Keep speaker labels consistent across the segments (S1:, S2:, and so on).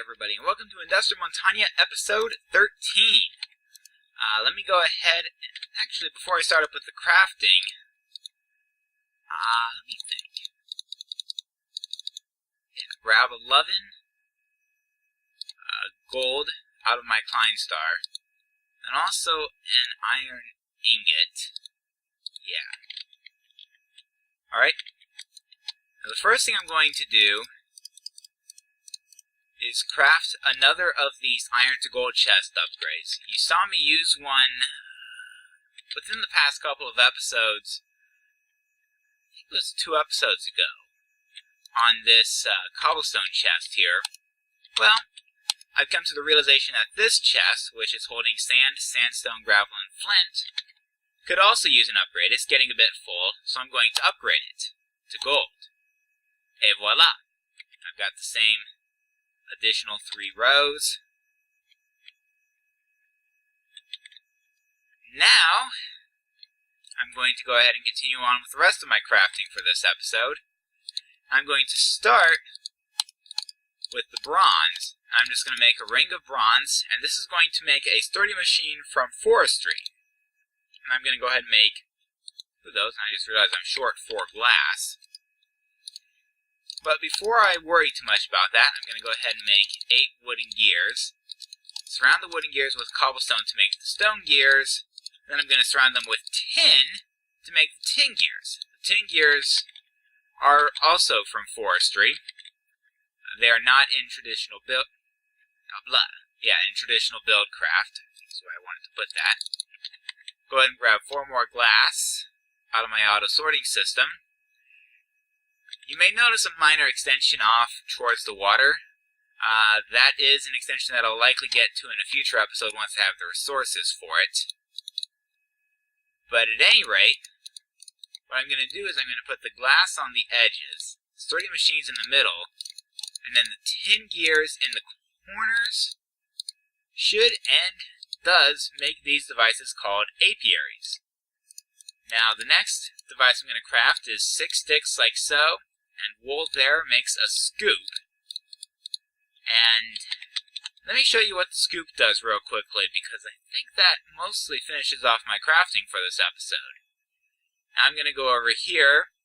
S1: everybody, and welcome to IndustriMontagne episode 13. Let me go ahead and, actually, before I start up with the crafting, let me think. Yeah, grab 11 gold out of my Klein Star, and also an iron ingot. Yeah. Alright. Now the first thing I'm going to do is craft another of these iron to gold chest upgrades. You saw me use one within the past couple of episodes. I think it was 2 episodes ago on this cobblestone chest here. Well, I've come to the realization that this chest, which is holding sand, sandstone, gravel, and flint, could also use an upgrade. It's getting a bit full, so I'm going to upgrade it to gold. Et voila! I've got the same additional 3 rows. Now, I'm going to go ahead and continue on with the rest of my crafting for this episode. I'm going to start with the bronze. I'm just going to make a ring of bronze, and this is going to make a sturdy machine from forestry. And I'm going to go ahead and make 2 of those, and I just realized I'm short 4 glass. But before I worry too much about that, I'm going to go ahead and make 8 wooden gears. Surround the wooden gears with cobblestone to make the stone gears. Then I'm going to surround them with tin to make the tin gears. The tin gears are also from forestry. They are not in traditional build. In traditional buildcraft. That's where I wanted to put that. Go ahead and grab 4 more glass out of my auto sorting system. You may notice a minor extension off towards the water. That is an extension that I'll likely get to in a future episode once I have the resources for it. But at any rate, what I'm going to do is I'm going to put the glass on the edges, sturdy machines in the middle, and then the tin gears in the corners should and does make these devices called apiaries. Now the next device I'm going to craft is 6 sticks like so, and wool there makes a scoop. And let me show you what the scoop does real quickly, because I think that mostly finishes off my crafting for this episode. I'm going to go over here.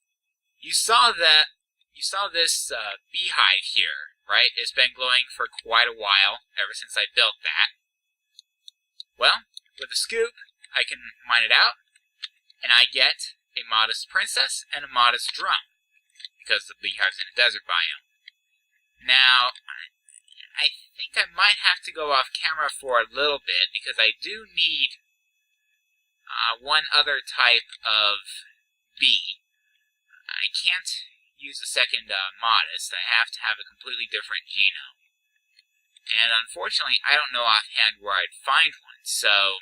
S1: You saw this beehive here, right? It's been glowing for quite a while, ever since I built that. Well, with a scoop, I can mine it out, and I get a modest princess and a modest drone, because the beehive's in a desert biome. Now, I think I might have to go off camera for a little bit, because I do need one other type of bee. I can't use a second modest. I have to have a completely different genome. And unfortunately, I don't know offhand where I'd find one, so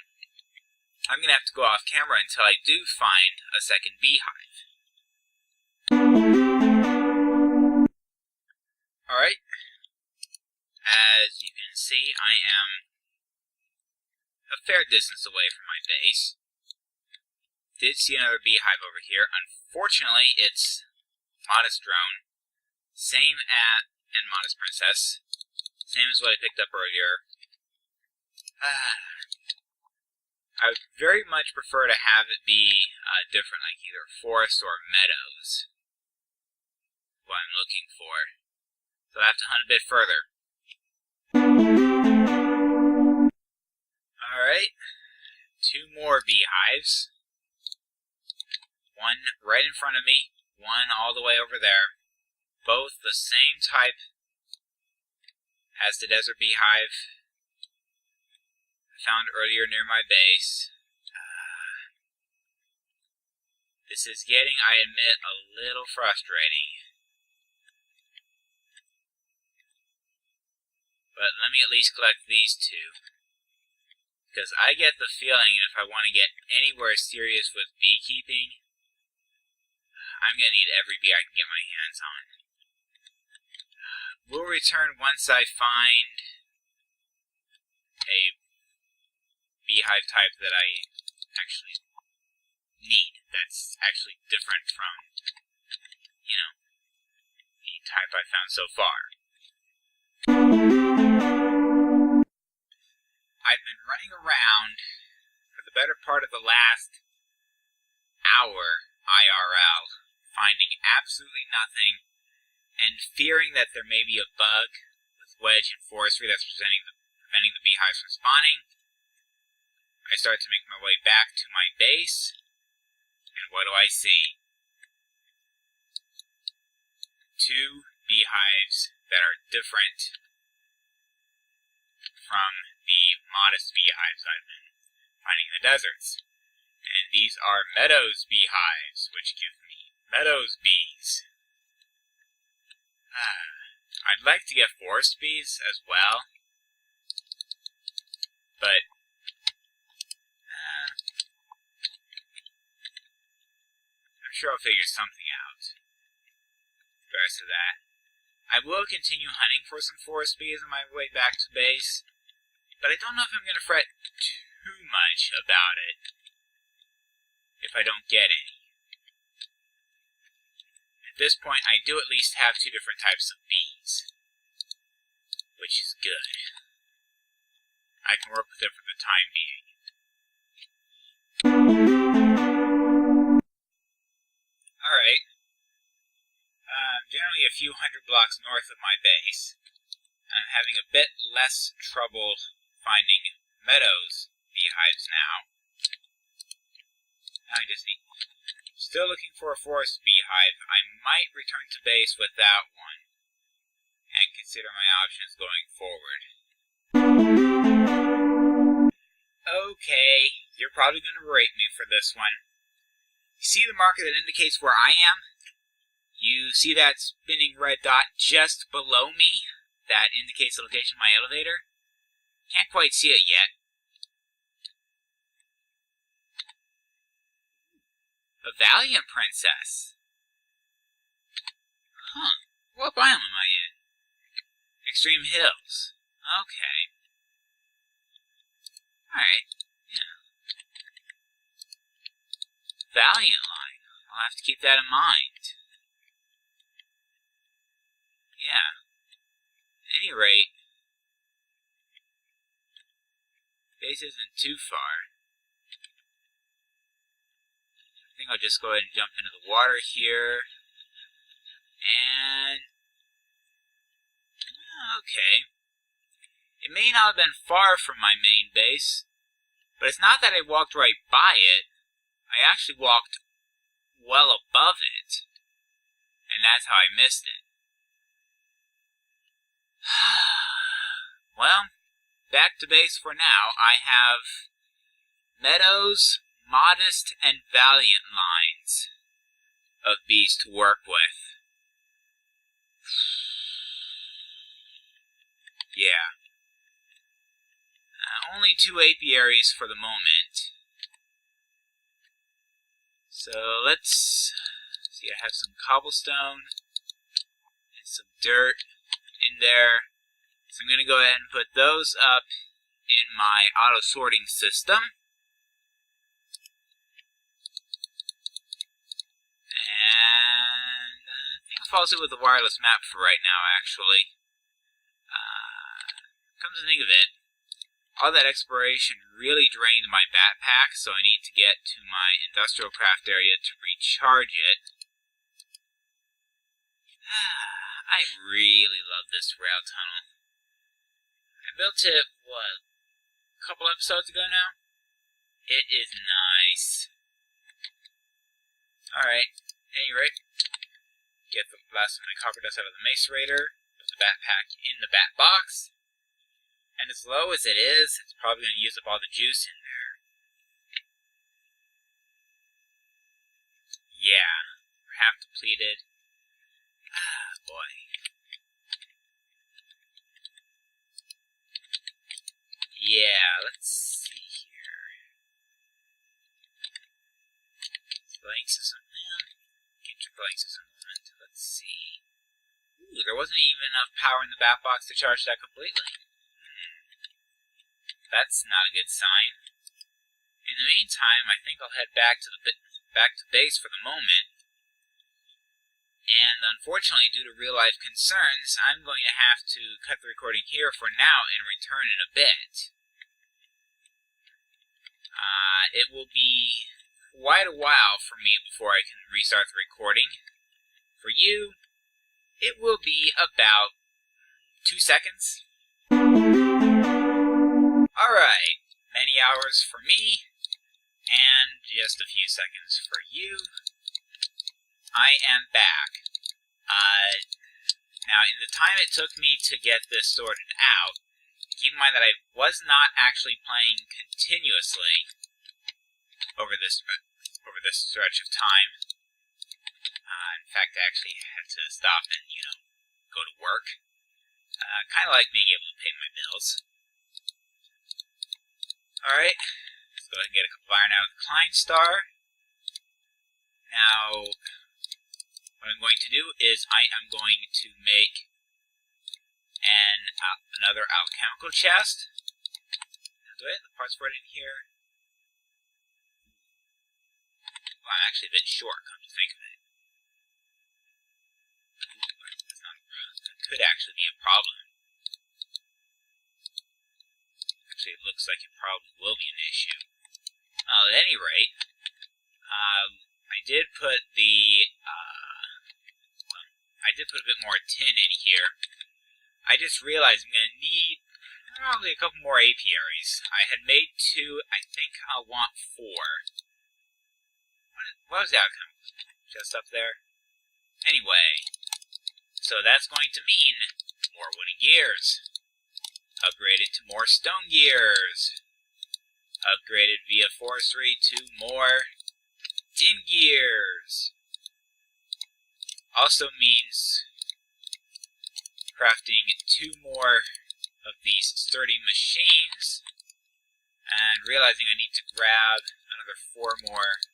S1: I'm going to have to go off camera until I do find a second beehive. Alright, as you can see, I am a fair distance away from my base. Did see another beehive over here. Unfortunately, it's modest drone, and modest princess, same as what I picked up earlier. I would very much prefer to have it be different, like either forest or meadows. What I'm looking for. So I have to hunt a bit further. Alright. 2 more beehives. 1 right in front of me. 1 all the way over there. Both the same type as the desert beehive I found earlier near my base. This is getting, I admit, a little frustrating. But let me at least collect these 2. Because I get the feeling if I want to get anywhere serious with beekeeping, I'm going to need every bee I can get my hands on. We'll return once I find a beehive type that I actually need, that's actually different from, the type I found so far. I've been running around for the better part of the last hour IRL, finding absolutely nothing, and fearing that there may be a bug with wedge and forestry that's preventing the beehives from spawning. I start to make my way back to my base, and what do I see? 2 beehives that are different from the modest beehives I've been finding in the deserts. And these are Meadows beehives, which give me Meadows bees. I'd like to get forest bees as well, but I'm sure I'll figure something out. The rest of that. I will continue hunting for some forest bees on my way back to base, but I don't know if I'm going to fret too much about it if I don't get any. At this point, I do at least have 2 different types of bees, which is good. I can work with it for the time being. Alright. Generally a few hundred blocks north of my base. I'm having a bit less trouble finding Meadows beehives now. Still looking for a forest beehive. I might return to base with that one and consider my options going forward. Okay, you're probably going to berate me for this one. You see the marker that indicates where I am? You see that spinning red dot just below me? That indicates the location of my elevator? Can't quite see it yet. A Valiant Princess. Huh. What biome am I in? Extreme Hills. Okay. Alright. Yeah. Valiant line. I'll have to keep that in mind. Yeah. At any rate, base isn't too far. I think I'll just go ahead and jump into the water here. And okay. It may not have been far from my main base, but it's not that I walked right by it. I actually walked well above it, and that's how I missed it. Well, back to base for now. I have Meadows, Modest, and Valiant lines of bees to work with. Yeah. Only 2 apiaries for the moment. So let's see, I have some cobblestone and some dirt in there. So I'm going to go ahead and put those up in my auto sorting system. And I think I'll follow suit with the wireless map for right now, actually. Come to think of it, all that exploration really drained my backpack, so I need to get to my industrial craft area to recharge it. I really love this rail tunnel. I built it, what, a couple episodes ago now? It is nice. Alright, at any rate, get the last of my copper dust out of the macerator, put the backpack in the bat box, and as low as it is, it's probably going to use up all the juice in there. Yeah, we're half depleted. Ah, boy. Yeah, let's see here. Playing system, can't check playing system moment. Let's see. Ooh, there wasn't even enough power in the bat box to charge that completely. That's not a good sign. In the meantime, I think I'll head back to base for the moment. And unfortunately, due to real-life concerns, I'm going to have to cut the recording here for now and return in a bit. it will be quite a while for me before I can restart the recording. For you, it will be about 2 seconds. Alright, many hours for me, and just a few seconds for you. I am back. Now, in the time it took me to get this sorted out, keep in mind that I was not actually playing continuously over this stretch of time. In fact, I actually had to stop and, go to work. Kind of like being able to pay my bills. Alright, let's go ahead and get a couple of iron out of the Klein Star. Now, what I'm going to do is I am going to make another alchemical chest. Now, do I have the parts for it in here? Well, I'm actually a bit short, come to think of it. That could actually be a problem. It looks like it probably will be an issue. At any rate, I did put I did put a bit more tin in here. I just realized I'm going to need probably a couple more apiaries. I had made 2, I think I'll want 4. What was the outcome? Just up there? Anyway, so that's going to mean more wooden gears. Upgraded to more stone gears. Upgraded via forestry to more tin gears. Also means crafting 2 more of these sturdy machines. And realizing I need to grab another 4 more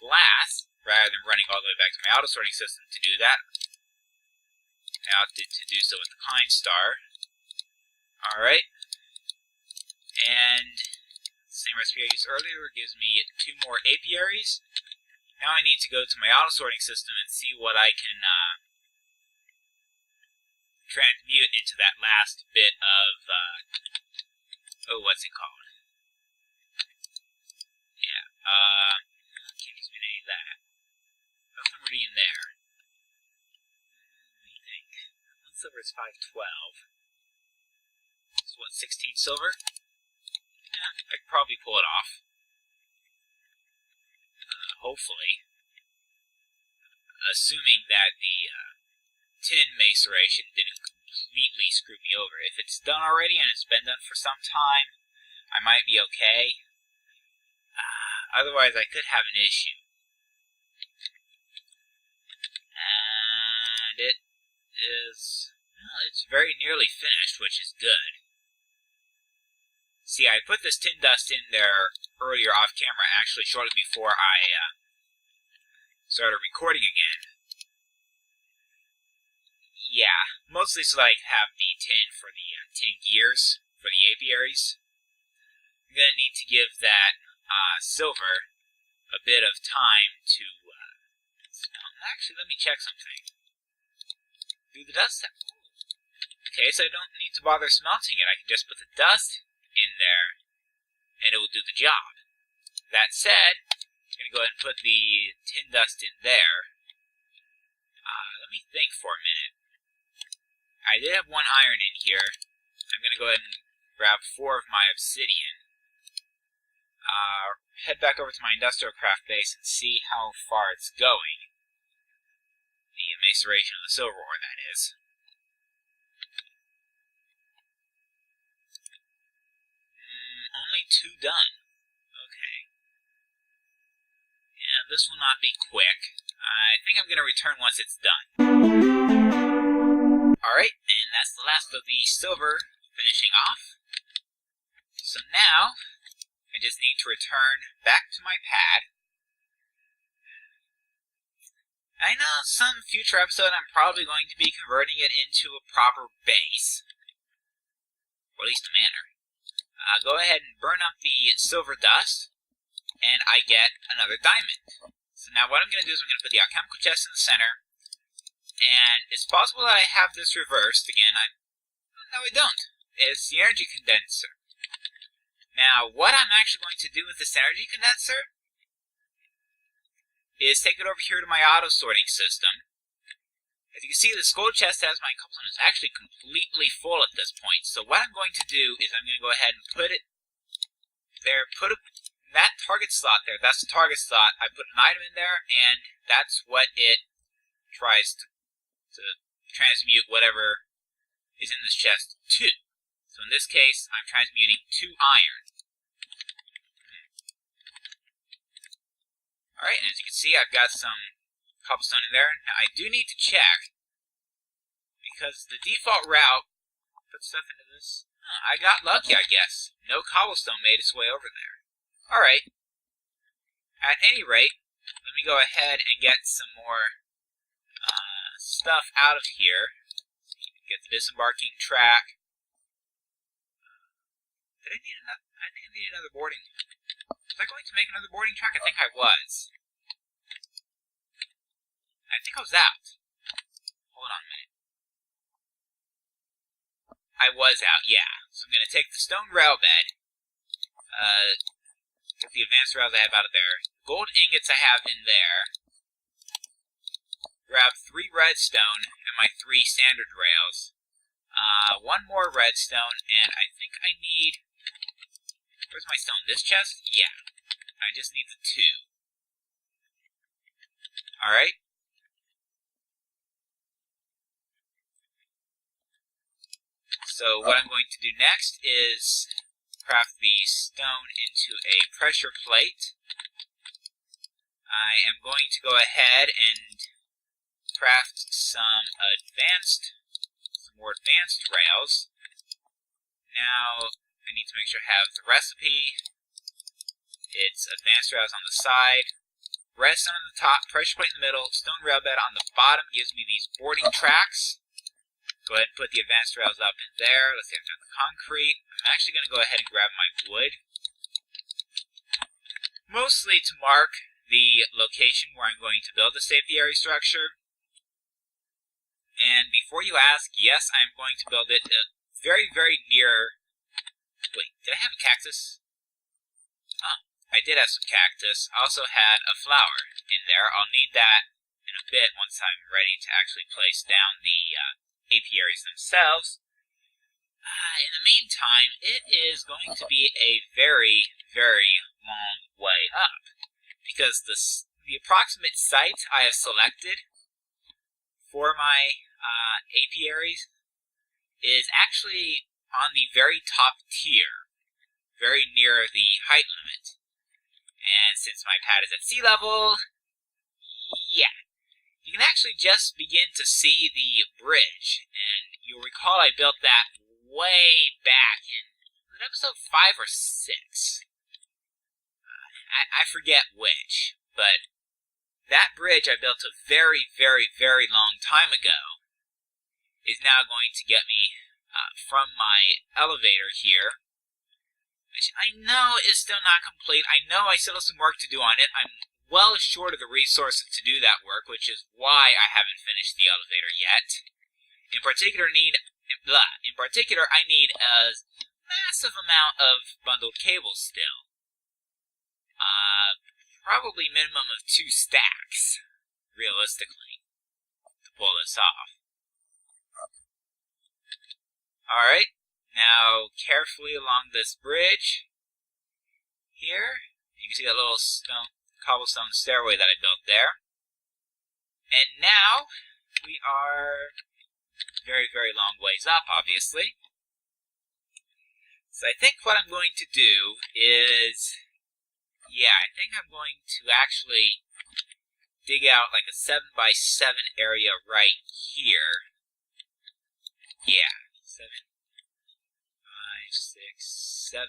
S1: glass, rather than running all the way back to my auto sorting system to do that. I opted to do so with the Klein Star. Alright, and the same recipe I used earlier gives me 2 more apiaries. Now I need to go to my auto-sorting system and see what I can transmute into that last bit of, what's it called? Yeah, can't transmute any of that. Nothing really in there. Let me think. 1 silver is 512. What, 16 silver? Yeah, I could probably pull it off. Hopefully. Assuming that the tin maceration didn't completely screw me over. If it's done already and it's been done for some time, I might be okay. Otherwise, I could have an issue. And it is... well, it's very nearly finished, which is good. See, I put this tin dust in there earlier off camera, actually shortly before I started recording again. Yeah, mostly so that I can have the tin for the tin gears, for the apiaries. I'm going to need to give that silver a bit of time to... actually, let me check something. Do the dust... okay, so I don't need to bother smelting it. I can just put the dust in there, and it will do the job. That said, I'm going to go ahead and put the tin dust in there. Let me think for a minute. I did have 1 iron in here. I'm going to go ahead and grab 4 of my obsidian. Head back over to my industrial craft base and see how far it's going. The maceration of the silver ore, that is. Only 2 done. Okay. Yeah, this will not be quick. I think I'm going to return once it's done. Alright, and that's the last of the silver finishing off. So now, I just need to return back to my pad. I know some future episode I'm probably going to be converting it into a proper base. Or at least a manor. Go ahead and burn up the silver dust, and I get another diamond. So now what I'm going to do is I'm going to put the alchemical chest in the center, and it's possible that I have this reversed. Again, no, I don't. It's the energy condenser. Now, what I'm actually going to do with this energy condenser is take it over here to my auto sorting system. As you can see, the skull chest has my cobblestone is actually completely full at this point. So what I'm going to do is I'm going to go ahead and put it there, that target slot there. That's the target slot. I put an item in there, and that's what it tries to transmute whatever is in this chest to. So in this case, I'm transmuting 2 iron. Alright, and as you can see, I've got some cobblestone in there. Now, I do need to check, because the default route puts stuff into this. I got lucky, I guess. No cobblestone made its way over there. Alright. At any rate, let me go ahead and get some more stuff out of here. Get the disembarking track. Did I need another? I think I need another boarding. Was I going to make another boarding track? I think I was. I think I was out. Hold on a minute. I was out, yeah. So I'm going to take the stone rail bed, get the advanced rails I have out of there, gold ingots I have in there, grab 3 redstone and my 3 standard rails, 1 more redstone, and I think I need... Where's my stone? This chest? Yeah. I just need the 2. Alright. So what I'm going to do next is craft the stone into a pressure plate. I am going to go ahead and craft some more advanced rails. Now, I need to make sure I have the recipe. It's advanced rails on the side, redstone on the top, pressure plate in the middle, stone rail bed on the bottom gives me these boarding tracks. Go ahead and put the advanced rails up in there. Let's see, I've got the concrete. I'm actually going to go ahead and grab my wood. Mostly to mark the location where I'm going to build this apiary structure. And before you ask, yes, I'm going to build it very, very near... Wait, did I have a cactus? Oh, I did have some cactus. I also had a flower in there. I'll need that in a bit once I'm ready to actually place down the apiaries themselves. In the meantime, it is going to be a very, very long way up, because the approximate site I have selected for my apiaries is actually on the very top tier, very near the height limit. And since my pad is at sea level, yeah. You can actually just begin to see the bridge, and you'll recall I built that way back in episode 5 or 6. I forget which, but that bridge I built a very, very, very long time ago is now going to get me from my elevator here, which I know is still not complete. I know I still have some work to do on it. I'm well short of the resources to do that work, which is why I haven't finished the elevator yet. In particular, I need a massive amount of bundled cables still. Probably minimum of 2 stacks, realistically, to pull this off. Alright, now carefully along this bridge here, you can see that little cobblestone stairway that I built there. And now we are very, very long ways up, obviously. So I think what I'm going to do is, I think I'm going to actually dig out like a 7x7 area right here. 7, 5, 6, 7, 4,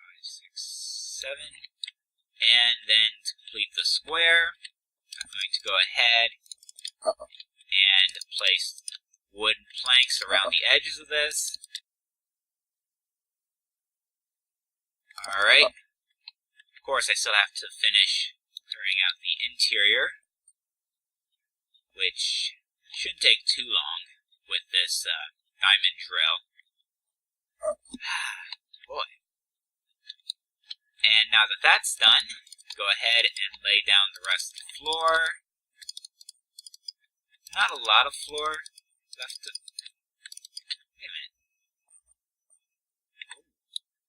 S1: 5, 7, and then to complete the square, I'm going to go ahead and place wooden planks around the edges of this. Alright. Of course, I still have to finish clearing out the interior, which shouldn't take too long with this diamond drill. Boy. And now that that's done, go ahead and lay down the rest of the floor. Not a lot of floor left to... Wait a minute.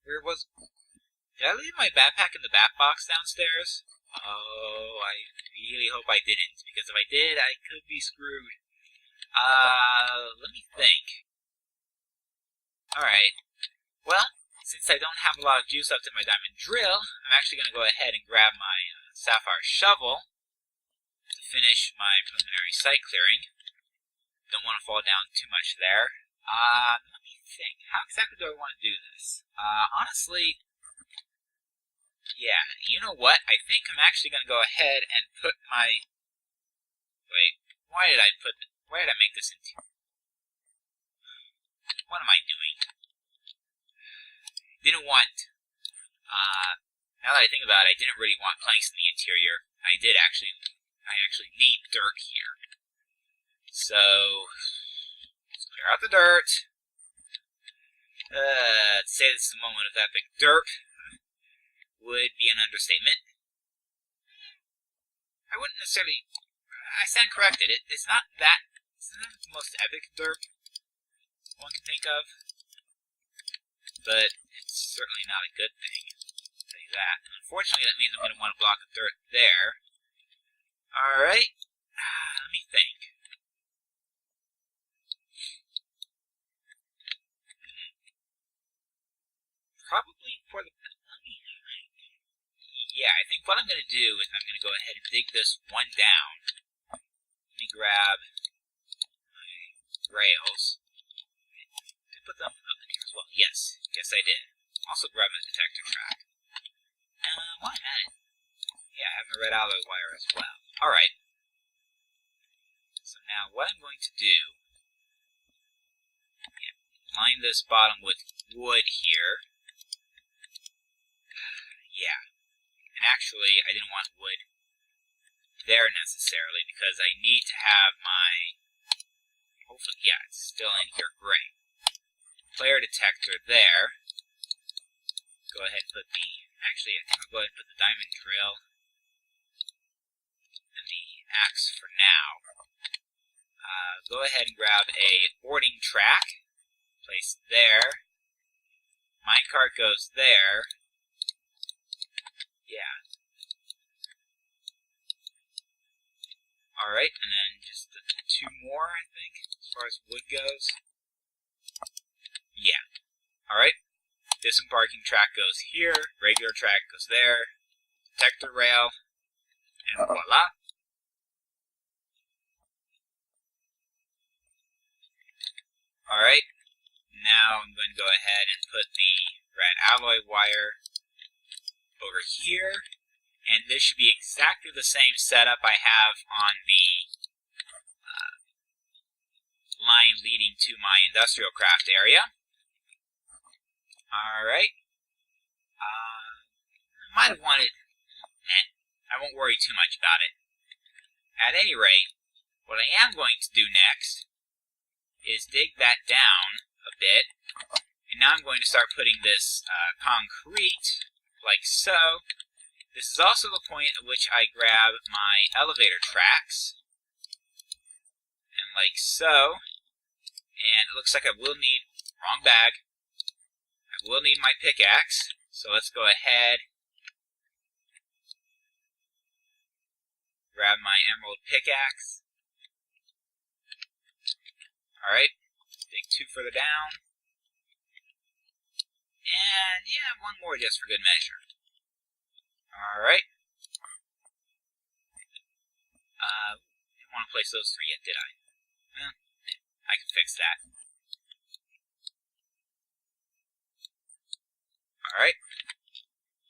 S1: Where was... Did I leave my backpack in the bat box downstairs? Oh, I really hope I didn't, because if I did, I could be screwed. Let me think. Alright. Well, since I don't have a lot of juice left in my diamond drill, I'm actually going to go ahead and grab my sapphire shovel to finish my preliminary site clearing. Don't want to fall down too much there. Let me think. How exactly do I want to do this? Honestly, yeah, you know what? I think I'm actually going to go ahead and put my... Wait, why did I make this into... What am I doing? Didn't want... now that I think about it, I didn't really want planks in the interior. I actually need dirt here. So, let's clear out the dirt. To say this is a moment of epic dirt would be an understatement. I wouldn't necessarily... I stand corrected. It's not the most epic dirt one can think of. But it's certainly not a good thing. I'll tell you that. Unfortunately, that means I'm going to want a block of dirt there. Alright. Let me think. Probably for the... Yeah, I think what I'm going to do is I'm going to go ahead and dig this one down. Let me grab my rails. Did I put them up in here as well? Yes. Yes, I did. Also grab my detector track. While I'm at it... Yeah, I have my red alloy wire as well. Alright. So now what I'm going to do... Yeah, line this bottom with wood here. Yeah. And actually, I didn't want wood there necessarily, because I need to have my... Hopefully, yeah, it's still in here. Great. Player detector there. Go ahead and put the... Actually, I think I'll go ahead and put the diamond drill and the axe for now. Go ahead and grab a boarding track. Place there. Minecart goes there. Yeah. Alright, and then just the two more, I think, as far as wood goes. Yeah. Alright. Disembarking track goes here. Regular track goes there. Detector rail. And voila. Alright. Now I'm going to go ahead and put the red alloy wire over here, and this should be exactly the same setup I have on the line leading to my industrial craft area. Alright. Might have wanted... I won't worry too much about it. At any rate, what I am going to do next is dig that down a bit, and now I'm going to start putting this concrete like so. This is also the point at which I grab my elevator tracks, and like so. And it looks like I will need, wrong bag, I will need my pickaxe, so let's go ahead, grab my emerald pickaxe. Alright, dig two further down, and yeah, one more just for good measure. Alright. Didn't want to place those three yet, did I? Well, I can fix that. Alright.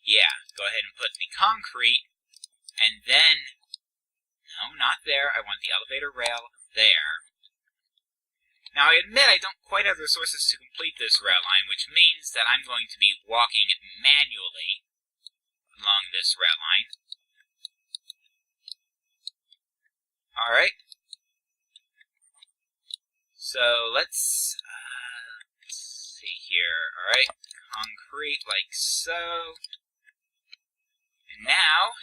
S1: Yeah, go ahead and put the concrete, and then... No, not there. I want the elevator rail there. Now, I admit I don't quite have the resources to complete this rail line, which means that I'm going to be walking manually along this rail line. Alright. So, let's see here. Alright, concrete like so. And now,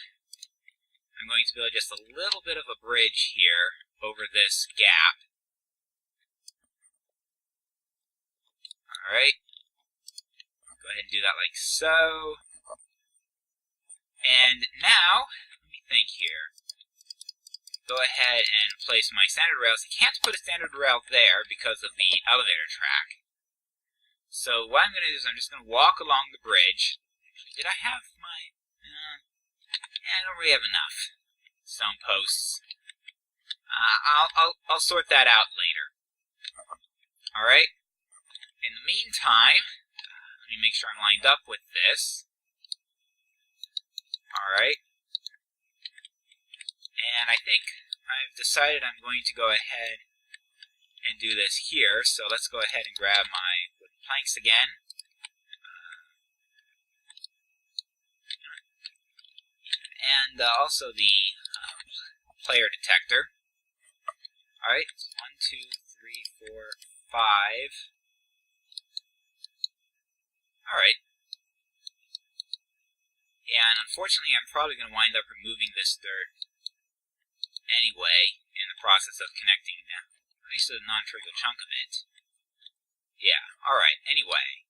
S1: I'm going to build just a little bit of a bridge here over this gap. Alright, go ahead and do that like so. And now, let me think here. Go ahead and place my standard rails. I can't put a standard rail there because of the elevator track. So what I'm going to do is I'm just going to walk along the bridge. Actually, did I have my... I don't really have enough stone posts. I'll sort that out later. Alright. In the meantime, let me make sure I'm lined up with this. Alright. And I think I've decided I'm going to go ahead and do this here. So let's go ahead and grab my wooden planks again. And also the player detector. Alright, 1, 2, 3, 4, 5. Alright. And unfortunately, I'm probably going to wind up removing this dirt anyway in the process of connecting at least a non-trivial chunk of it. Yeah, alright, anyway.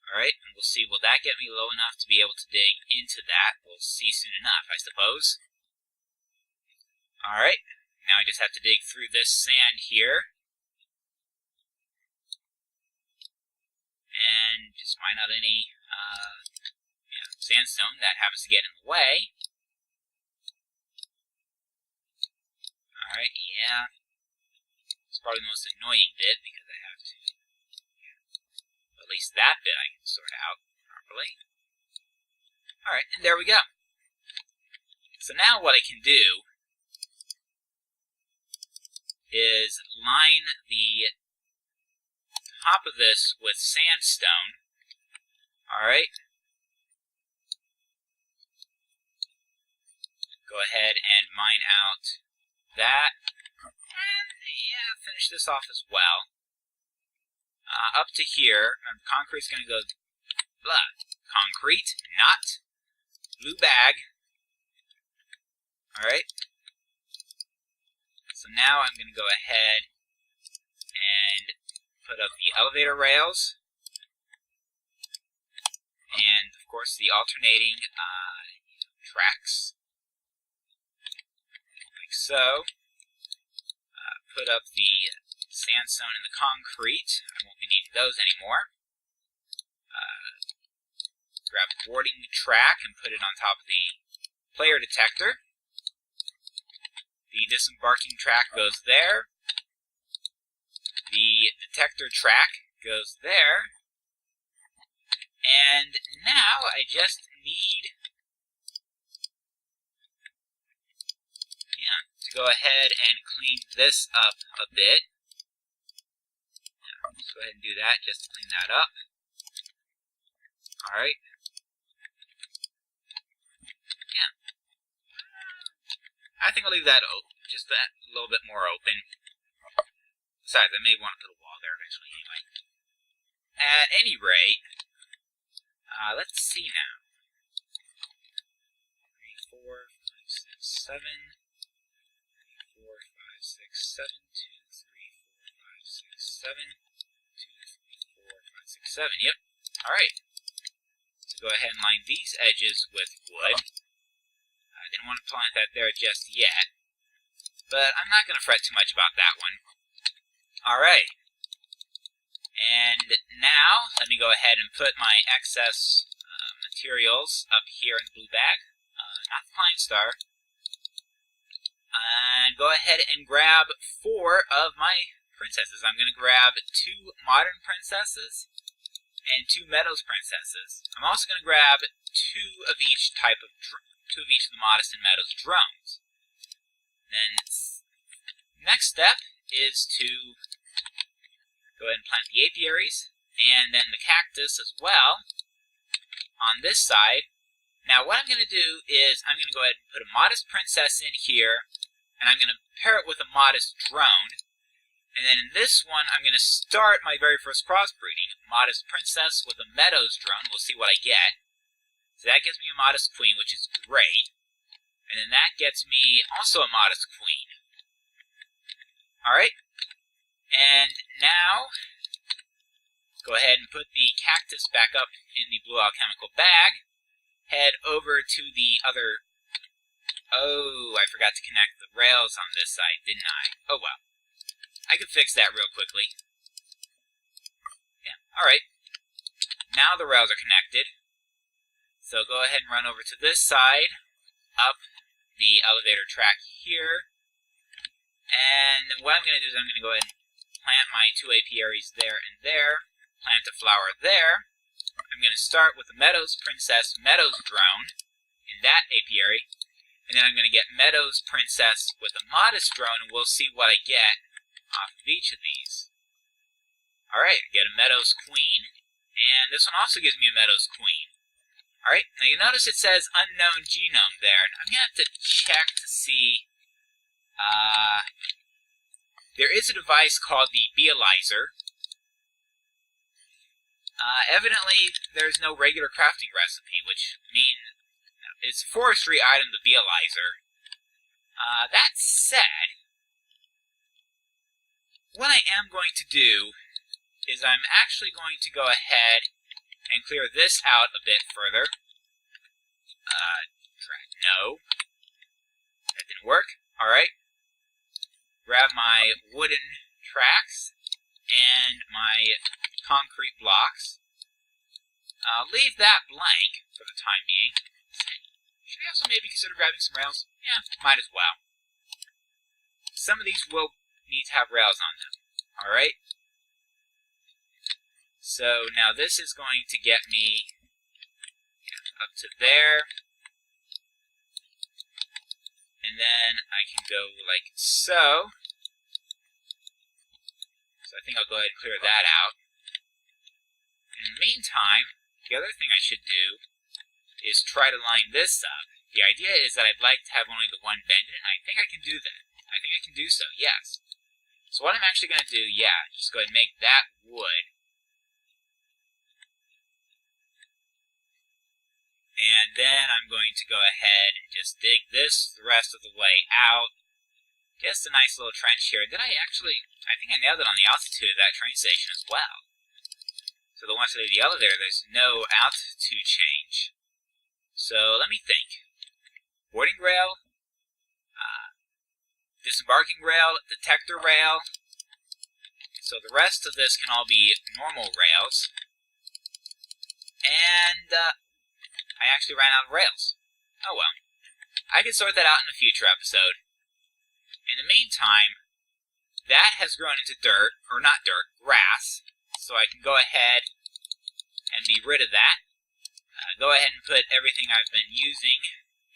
S1: Alright, and we'll see, will that get me low enough to be able to dig into that? We'll see soon enough, I suppose. Alright, now I just have to dig through this sand here. And just find out any sandstone that happens to get in the way. Alright, yeah. It's probably the most annoying bit because I have to... At least that bit I can sort out properly. Alright, and there we go. So now what I can do is line the top of this with sandstone. Alright. Go ahead and mine out that. And yeah, finish this off as well. Up to here, remember concrete's going to go concrete, not blue bag. Alright. So now I'm going to go ahead and put up the elevator rails. And of course the alternating tracks. Like so. Put up the sandstone and the concrete. I won't be needing those anymore. Grab the boarding track and put it on top of the player detector. The disembarking track goes there. The detector track goes there. And now I just need to go ahead and clean this up a bit. Let's go ahead and do that just to clean that up. Alright. Yeah. I think I'll leave that open, just a little bit more open. Besides, I may want to put a wall there eventually anyway. At any rate, let's see now. 3, 4, 5, 6, 7. 3, 4, 5, 6, 7. 2, 3, 4, 5, 6, 7. 2, 3, 4, 5, 6, 7. Yep. Alright. So go ahead and line these edges with wood. I didn't want to plant that there just yet. But I'm not going to fret too much about that one. Alright. And now, let me go ahead and put my excess materials up here in the blue bag. Not the Pine Star. And go ahead and grab 4 of my princesses. I'm going to grab 2 modern princesses and 2 Meadows princesses. I'm also going to grab 2 of each type of 2 of each of the Modest and Meadows drones. Then next step is to go ahead and plant the apiaries and then the cactus as well on this side. Now what I'm going to do is I'm going to go ahead and put a Modest princess in here, and I'm going to pair it with a Modest drone. And then in this one, I'm going to start my very first crossbreeding. Modest Princess with a Meadows drone. We'll see what I get. So that gives me a Modest Queen, which is great. And then that gets me also a Modest Queen. Alright. And now, go ahead and put the cactus back up in the blue alchemical bag. Head over to the other... Oh, I forgot to connect the rails on this side, didn't I? Oh well. I could fix that real quickly. Yeah, alright. Now the rails are connected. So go ahead and run over to this side, up the elevator track here. And what I'm going to do is I'm going to go ahead and plant my 2 apiaries there and there. Plant a flower there. I'm going to start with the Meadows Princess Meadows drone in that apiary. And then I'm going to get Meadows Princess with a Modest drone, and we'll see what I get off of each of these. Alright, I get a Meadows Queen, and this one also gives me a Meadows Queen. Alright, now you notice it says unknown genome there, and I'm going to have to check to see... there is a device called the Bealyzer. Evidently, there's no regular crafting recipe, which means it's a forestry item, the Bealyzer. That said, what I am going to do is I'm actually going to go ahead and clear this out a bit further. No. That didn't work. Alright. Grab my wooden tracks and my concrete blocks. Leave that blank for the time being. Should I also maybe consider grabbing some rails? Yeah, might as well. Some of these will need to have rails on them. Alright? So now this is going to get me up to there. And then I can go like so. So I think I'll go ahead and clear that out. In the meantime, the other thing I should do is try to line this up. The idea is that I'd like to have only the one bend in it, and I think I can do that. I think I can do so, yes. So what I'm actually going to do, yeah, just go ahead and make that wood. And then I'm going to go ahead and just dig this the rest of the way out. Just a nice little trench here. Did I actually, I think I nailed it on the altitude of that train station as well. So the once I leave the elevator, there's no altitude change. So let me think. Boarding rail, disembarking rail, detector rail. So the rest of this can all be normal rails. And I actually ran out of rails. Oh well. I can sort that out in a future episode. In the meantime, that has grown into dirt, or not dirt, grass. So I can go ahead and be rid of that. Go ahead and put everything I've been using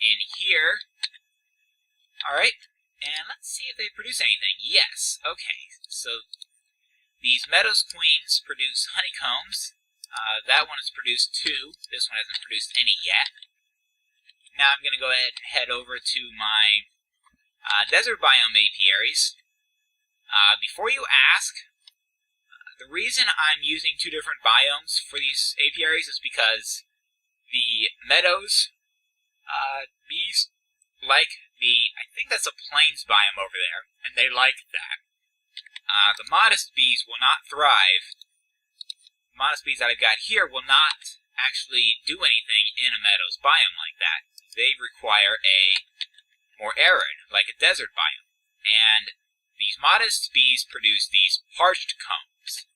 S1: in here. Alright, and let's see if they produce anything. Yes, okay. So these Meadows Queens produce honeycombs. That one has produced 2. This one hasn't produced any yet. Now I'm going to go ahead and head over to my desert biome apiaries. Before you ask, the reason I'm using 2 different biomes for these apiaries is because the meadows bees like I think that's a plains biome over there, and they like that. The modest bees will not thrive. The modest bees that I've got here will not actually do anything in a meadows biome like that. They require a more arid, like a desert biome. And these modest bees produce these parched combs.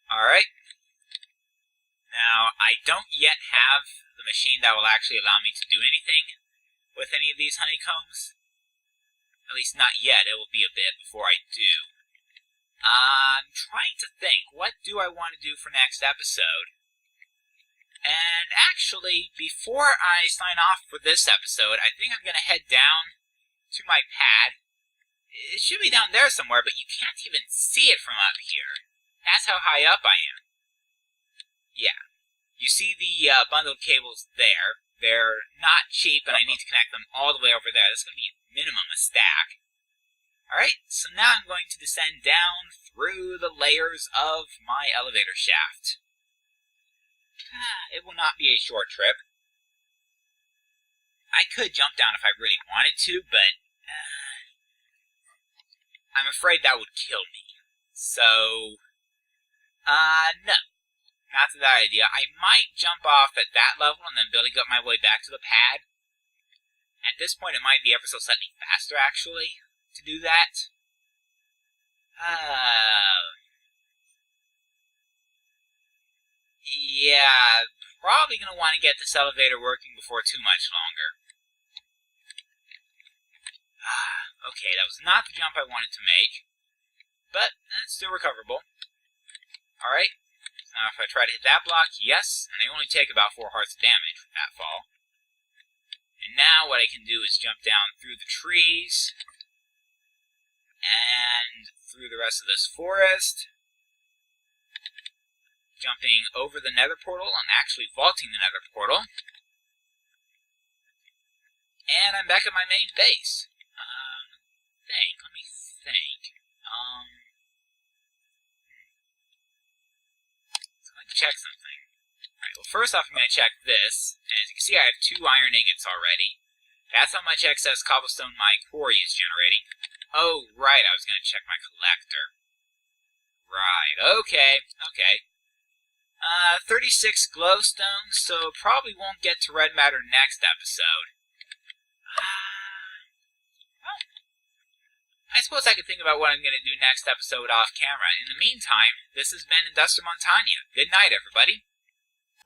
S1: Alright. Now, I don't yet have the machine that will actually allow me to do anything with any of these honeycombs. At least not yet. It will be a bit before I do. I'm trying to think, what do I want to do for next episode? And actually, before I sign off for this episode, I think I'm going to head down to my pad. It should be down there somewhere, but you can't even see it from up here. That's how high up I am. Yeah. You see the bundled cables there. They're not cheap, and I need to connect them all the way over there. That's going to be minimum a stack. Alright, so now I'm going to descend down through the layers of my elevator shaft. It will not be a short trip. I could jump down if I really wanted to, but I'm afraid that would kill me. So, no. Not that idea. I might jump off at that level and then building up my way back to the pad. At this point, it might be ever so slightly faster, actually, to do that. Yeah, probably going to want to get this elevator working before too much longer. Okay, that was not the jump I wanted to make, but it's still recoverable. Alright. Now if I try to hit that block, yes, and I only take about 4 hearts of damage with that fall. And now what I can do is jump down through the trees, and through the rest of this forest, jumping over the nether portal, and actually vaulting the nether portal. And I'm back at my main base. Let me think. Check something. Alright, well first off I'm going to check this. As you can see I have 2 iron ingots already. That's how much excess cobblestone my quarry is generating. Oh right, I was going to check my collector. Right, okay. 36 glowstone, so probably won't get to red matter next episode. Well, I suppose I could think about what I'm going to do next episode off camera. In the meantime, this has been IndustriMontagne. Good night, everybody.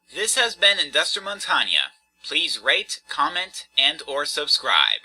S1: This has been IndustriMontagne. Please rate, comment, and/or subscribe.